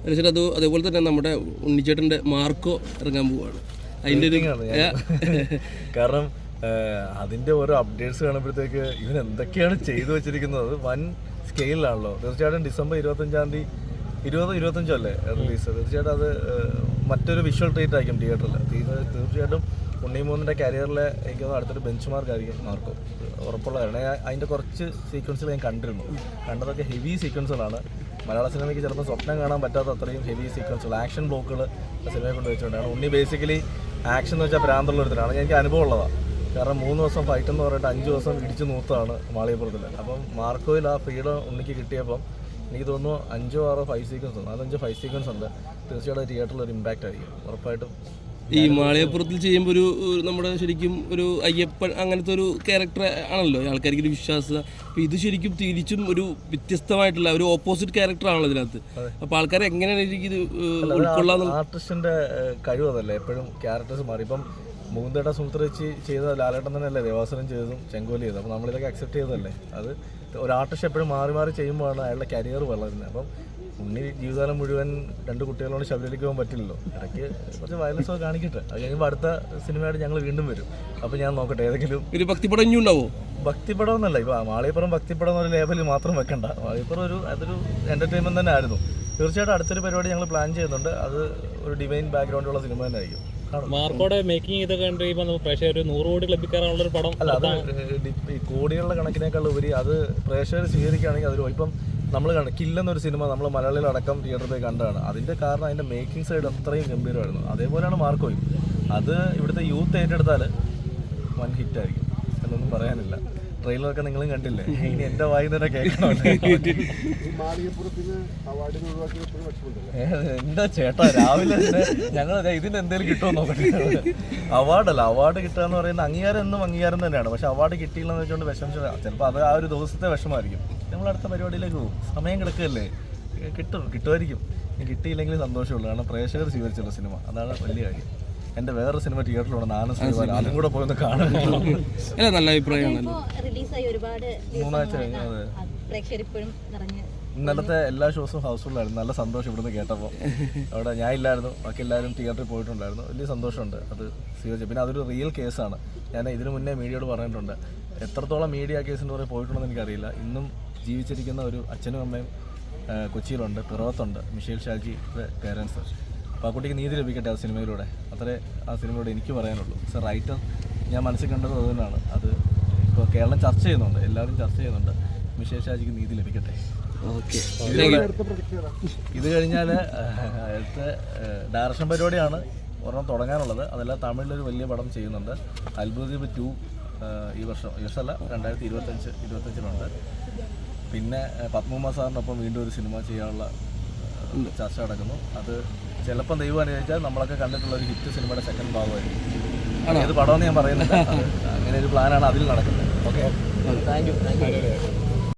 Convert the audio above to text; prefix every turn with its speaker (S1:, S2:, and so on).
S1: അനുസരിച്ച് അതേപോലെ തന്നെ നമ്മുടെ ഉണ്ണിച്ചേട്ടൻ്റെ മാർക്കോ ഇറങ്ങാൻ പോവുകയാണ്. അതിൻ്റെ ഒരു
S2: കാരണം അതിൻ്റെ ഓരോ അപ്ഡേറ്റ്സ് കാണുമ്പോഴത്തേക്ക് ഇവൻ എന്തൊക്കെയാണ് ചെയ്തു വെച്ചിരിക്കുന്നത് വൻ സ്കെയിലാണല്ലോ. തീർച്ചയായിട്ടും ഡിസംബർ 25 25 അല്ലേ റിലീസ്. തീർച്ചയായിട്ടും അത് മറ്റൊരു വിഷ്വൽ ട്രീറ്റ് ആയിരിക്കും തിയേറ്ററിൽ. തീർച്ചയായിട്ടും ഉണ്ണിമൂന്നിൻ്റെ കരിയറിലെ എനിക്ക് അടുത്തൊരു ബെഞ്ച് മാർക്ക് ആയിരിക്കും മാർക്കോ, ഉറപ്പുള്ള കാരണം. അതിൻ്റെ കുറച്ച് സീക്വൻസുകൾ ഞാൻ കണ്ടതൊക്കെ ഹെവി സീക്വൻസുകളാണ്. മലയാള സിനിമയ്ക്ക് ചിലപ്പോൾ സ്വപ്നം കാണാൻ പറ്റാത്ത അത്രയും ഹെവി സീക്വൻസുകൾ, ആക്ഷൻ ബ്ലോക്കുകൾ സിനിമയെ കൊണ്ട് വെച്ചുകൊണ്ടാണ്. ഉണ്ണി ബേസിക്കലി ആക്ഷൻ എന്ന് വെച്ചാൽ ഭ്രാന്തുള്ള ഒരുത്തരാണ്. എനിക്ക് അനുഭവം ഉള്ളതാണ്. കാരണം 3 ദിവസം ഫൈറ്റ് എന്ന് പറഞ്ഞിട്ട് 5 ദിവസം ഇടിച്ച് നൂത്താണ് മാളികപ്പുറത്തിൽ. അപ്പം മാർക്കോയിൽ ആ ഫ്രീഡം ഉണ്ണിക്ക് കിട്ടിയപ്പം എനിക്ക് തോന്നുന്നു 5 or 6 ഫൈറ്റ് സീക്വൻസ് ഉണ്ട്. 4-5 ഫൈറ്റ് സീക്വൻസ് ഉണ്ട്. തീർച്ചയായിട്ടും തിയേറ്ററിൽ ഒരു ഇമ്പാക്റ്റ് ആയിരിക്കും ഉറപ്പായിട്ടും.
S1: ഈ മാളികപ്പുറത്തിൽ ചെയ്യുമ്പോൾ ഒരു നമ്മുടെ ശരിക്കും ഒരു അയ്യപ്പൻ അങ്ങനത്തെ ഒരു ക്യാരക്ടർ ആണല്ലോ ആൾക്കാർക്ക് ഒരു വിശ്വാസം. അപ്പോൾ ഇത് ശരിക്കും തിരിച്ചും ഒരു വ്യത്യസ്തമായിട്ടുള്ള ഒരു ഓപ്പോസിറ്റ് ക്യാരക്ടർ ആണല്ലോ ഇതിനകത്ത്. അപ്പോൾ ആൾക്കാരെ എങ്ങനെയാണ് ഇത് ഉൾക്കൊള്ളാൻ?
S2: ആർട്ടിസ്റ്റിൻ്റെ കഴിവ് അതല്ലേ, എപ്പോഴും ക്യാരക്ടേഴ്സ് മാറി. ഇപ്പം മൂന്തേട്ട സുൽത്തറച്ചി ചെയ്ത ലാലേട്ടൻ തന്നെയല്ലേ ദേവാസുരം ചെയ്തതും ചെങ്കോലി ചെയ്തത്. അപ്പോൾ നമ്മളിതൊക്കെ അക്സെപ്റ്റ് ചെയ്തതല്ലേ. അത് ഒരു ആർട്ടിസ്റ്റ് എപ്പോഴും മാറി മാറി ചെയ്യുമ്പോഴാണ് അയാളുടെ കരിയർ വളരുന്നത്. അപ്പം ഉണ്ണി ജീവിതകാലം മുഴുവൻ 2 കുട്ടികളോട് ശബരിമലയ്ക്ക് പോകാൻ പറ്റില്ലല്ലോ. ഇടയ്ക്ക് കുറച്ച് വയലൻസ് ഒക്കെ കാണിക്കട്ടെ. അത് കഴിയുമ്പോൾ അടുത്ത സിനിമയായിട്ട് ഞങ്ങൾ വീണ്ടും വരും. അപ്പോൾ ഞാൻ നോക്കട്ടെ ഏതെങ്കിലും
S1: ഒരു ഭക്തിപടം ഇനി ഉണ്ടാവോ?
S2: ഭക്തിപടം എന്നല്ല, ഇപ്പോൾ മാളികപ്പുറം ഭക്തിപടം എന്നൊരു ലേബലിൽ മാത്രം വെക്കണ്ട. മാളികപ്പുറം അതൊരു എൻ്റർടൈൻമെൻറ്റ് തന്നെ ആയിരുന്നു. തീർച്ചയായിട്ടും അടുത്തൊരു പരിപാടി ഞങ്ങൾ പ്ലാൻ ചെയ്യുന്നുണ്ട്. അത് ഒരു ഡിവൈൻ ബാക്ക്ഗ്രൗണ്ടുള്ള സിനിമ തന്നെ ആയിരിക്കും.
S3: മാർക്കോടെ മേക്കിംഗ് ഇതൊക്കെ കണ്ട് കഴിയുമ്പോൾ പ്രേക്ഷകർ 100 കോടി ലഭിക്കാറുള്ളൊരു പടം
S2: അല്ല. അത് ഈ കോടികളുടെ കണക്കിനേക്കാൾ ഉപരി അത് പ്രേക്ഷകർ സ്വീകരിക്കുകയാണെങ്കിൽ അതൊരു ഇപ്പം നമ്മൾ കില്ലെന്നൊരു സിനിമ നമ്മൾ മലയാളികളടക്കം തിയേറ്ററിൽ പോയി കണ്ടതാണ്. അതിൻ്റെ കാരണം അതിൻ്റെ മേക്കിംഗ് സൈഡ് അത്രയും ഗംഭീരമായിരുന്നു. അതേപോലെയാണ് മാർക്കോയും. അത് ഇവിടുത്തെ യൂത്ത് ഏറ്റെടുത്താൽ വൻ ഹിറ്റായിരിക്കും എന്നൊന്നും പറയാനില്ല. ട്രെയിലറൊക്കെ നിങ്ങളും കണ്ടില്ലേ? ഇനി എൻ്റെ വായി തന്നെ കേൾക്കണം. എന്താ ചേട്ടാ രാവിലെ തന്നെ ഞങ്ങൾ ഇതിന് എന്തെങ്കിലും കിട്ടുമോ നോക്കട്ടെ. അവാർഡല്ല, അവാർഡ് കിട്ടുക എന്ന് പറയുന്ന അംഗീകാരം എന്നും അംഗീകാരം തന്നെയാണ്. പക്ഷെ അവാർഡ് കിട്ടിയില്ലെന്ന് വെച്ചുകൊണ്ട് വിഷമിച്ച ചിലപ്പോൾ അത് ആ ഒരു ദിവസത്തെ വിഷമമായിരിക്കും. നമ്മൾ അടുത്ത പരിപാടിയിലേക്ക് പോകും. സമയം കിടക്കുകയല്ലേ, കിട്ടുമായിരിക്കും. കിട്ടിയില്ലെങ്കിൽ സന്തോഷമുള്ളൂ. കാരണം പ്രേക്ഷകർ സ്വീകരിച്ചുള്ള സിനിമ അതാണ് വലിയ കാര്യം. എൻ്റെ വേറെ സിനിമ തിയേറ്ററിലുള്ള 4 സിനിമ അതും കൂടെ പോയൊന്ന് കാണാൻ
S1: നല്ല അഭിപ്രായമാണ്.
S2: 3 ആഴ്ച കഴിഞ്ഞു. ഇന്നലത്തെ എല്ലാ ഷോസും ഹൗസ്ഫുള്ളായിരുന്നു. നല്ല സന്തോഷം ഇവിടുന്ന് കേട്ടപ്പോൾ. അവിടെ ഞാൻ ഇല്ലായിരുന്നു, ബാക്കി എല്ലാവരും തിയേറ്ററിൽ പോയിട്ടുണ്ടായിരുന്നു. വലിയ സന്തോഷമുണ്ട് അത് സ്വീകരിച്ചു. പിന്നെ അതൊരു റിയൽ കേസാണ്. ഞാൻ ഇതിനു മുന്നേ മീഡിയയോട് പറഞ്ഞിട്ടുണ്ട്. എത്രത്തോളം മീഡിയ കേസിൻ്റെ പുറകെ പോയിട്ടുണ്ടെന്ന് എനിക്കറിയില്ല. ഇന്നും ജീവിച്ചിരിക്കുന്ന ഒരു അച്ഛനും അമ്മയും കൊച്ചിയിലുണ്ട്, പിറവത്തുണ്ട്, മിഷേൽ ഷാജിയുടെ പേരൻസ്. അപ്പോൾ ആ കുട്ടിക്ക് നീതി ലഭിക്കട്ടെ ആ സിനിമയിലൂടെ. അത്രേ ആ സിനിമയോട് എനിക്ക് പറയാനുള്ളൂ. റൈറ്റർ ഞാൻ മനസ്സിൽ കണ്ടത് അത് തന്നെയാണ്. അത് ഇപ്പോൾ കേരളം ചർച്ച ചെയ്യുന്നുണ്ട്, എല്ലാവരും ചർച്ച ചെയ്യുന്നുണ്ട്. മിഷേൽ ഷാജിക്ക് നീതി ലഭിക്കട്ടെ.
S1: ഓക്കെ.
S2: ഇത് കഴിഞ്ഞാൽ അടുത്ത ഡയറക്ഷൻ പരിപാടിയാണ് ഒരെണ്ണം തുടങ്ങാനുള്ളത്. അതെല്ലാം തമിഴിലൊരു വലിയ പടം ചെയ്യുന്നുണ്ട്. അത്ഭുതദ്വീപ് 2 ഈ വർഷമല്ല 2025-26 പിന്നെ പത്മകുമാർ സാറിനൊപ്പം വീണ്ടും ഒരു സിനിമ ചെയ്യാനുള്ള ചർച്ച നടക്കുന്നു. അത് ചിലപ്പം ദൈവം അനുവദിച്ചാൽ നമ്മളൊക്കെ കണ്ടിട്ടുള്ള ഒരു ഹിറ്റ് സിനിമയുടെ സെക്കൻഡ് ഭാഗമായിരിക്കും. ഏത് പടമെന്ന് ഞാൻ പറയുന്നില്ല. അങ്ങനെ ഒരു പ്ലാനാണ് അതിൽ നടക്കുന്നത്. Okay, thank you.